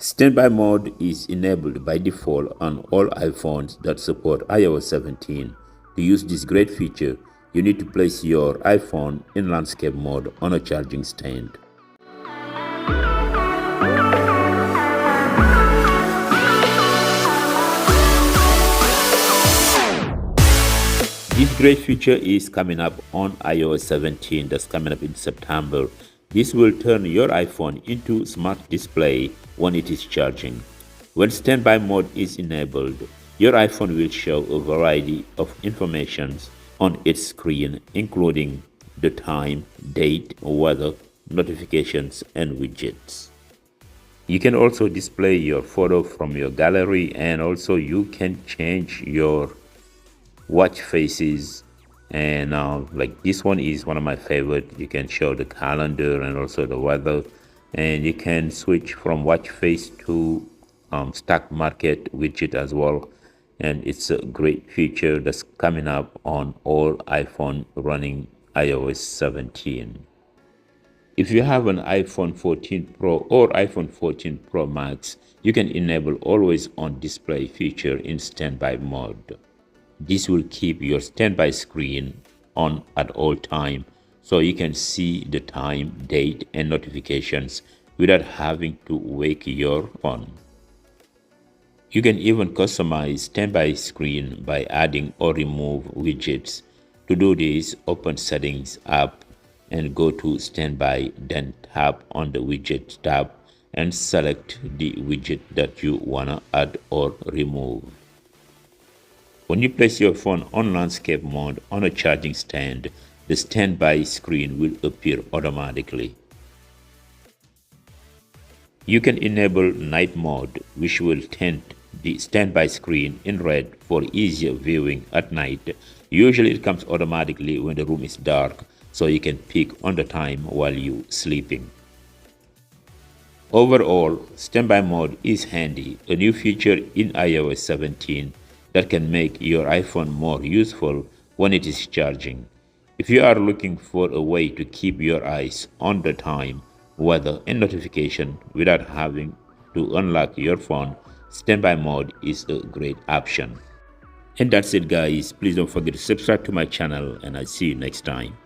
Standby mode is enabled by default on all iPhones that support iOS 17. To use this great feature, you need to place your iPhone in landscape mode on a charging stand. This great feature is coming up on iOS 17, that's coming up in September. This will turn your iPhone into smart display when it is charging. When standby mode is enabled, your iPhone will show a variety of information on its screen, including the time, date, weather, notifications, and widgets. You can also display your photo from your gallery, and also you can change your watch faces. And like this one is one of my favorite. You can show the calendar and also the weather, and you can switch from watch face to stock market widget as well. And it's a great feature that's coming up on all iPhone running iOS 17. If you have an iPhone 14 Pro or iPhone 14 Pro Max, you can enable always on display feature in standby mode. This will keep your standby screen on at all time, so you can see the time, date, and notifications without having to wake your phone. You can even customize standby screen by adding or remove widgets. To do this, open Settings app and go to Standby, then tap on the Widget tab and select the widget that you wanna add or remove. When you place your phone on landscape mode on a charging stand, the standby screen will appear automatically. You can enable night mode, which will tint the standby screen in red for easier viewing at night. Usually it comes automatically when the room is dark, so you can pick on the time while you're sleeping. Overall, standby mode is handy, a new feature in iOS 17 that can make your iPhone more useful when it is charging. If you are looking for a way to keep your eyes on the time, weather, and notification without having to unlock your phone, standby mode is a great option. And that's it, guys. Please don't forget to subscribe to my channel, and I'll see you next time.